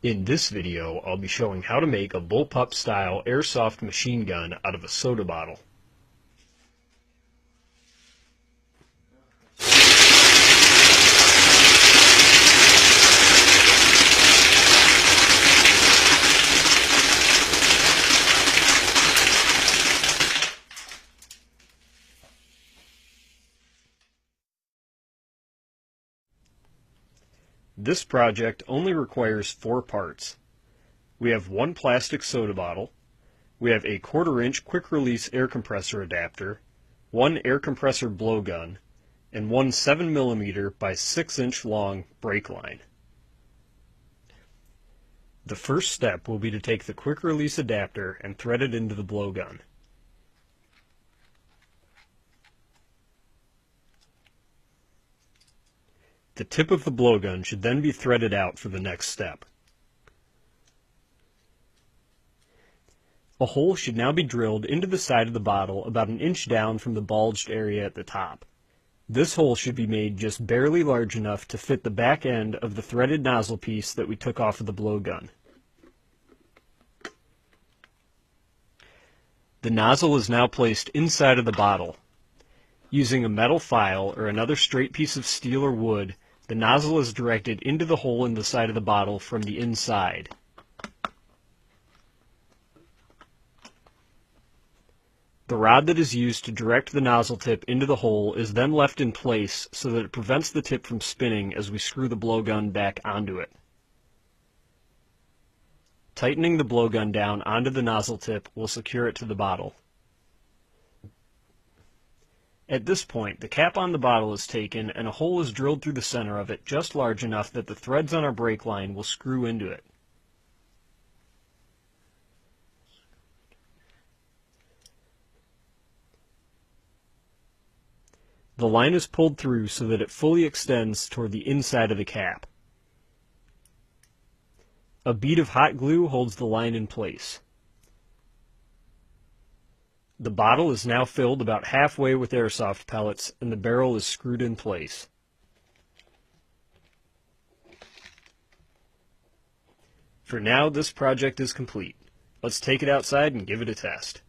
In this video, I'll be showing how to make a bullpup style airsoft machine gun out of a soda bottle. This project only requires 4 parts. We have one plastic soda bottle, we have a 1/4-inch quick-release air compressor adapter, one air compressor blowgun, and one 7mm by 6-inch long brake line. The first step will be to take the quick-release adapter and thread it into the blowgun. The tip of the blowgun should then be threaded out for the next step. A hole should now be drilled into the side of the bottle about an inch down from the bulged area at the top. This hole should be made just barely large enough to fit the back end of the threaded nozzle piece that we took off of the blowgun. The nozzle is now placed inside of the bottle. Using a metal file or another straight piece of steel or wood, the nozzle is directed into the hole in the side of the bottle from the inside. The rod that is used to direct the nozzle tip into the hole is then left in place so that it prevents the tip from spinning as we screw the blowgun back onto it. Tightening the blowgun down onto the nozzle tip will secure it to the bottle. At this point, the cap on the bottle is taken and a hole is drilled through the center of it just large enough that the threads on our brake line will screw into it. The line is pulled through so that it fully extends toward the inside of the cap. A bead of hot glue holds the line in place. The bottle is now filled about halfway with airsoft pellets and the barrel is screwed in place. For now, this project is complete. Let's take it outside and give it a test.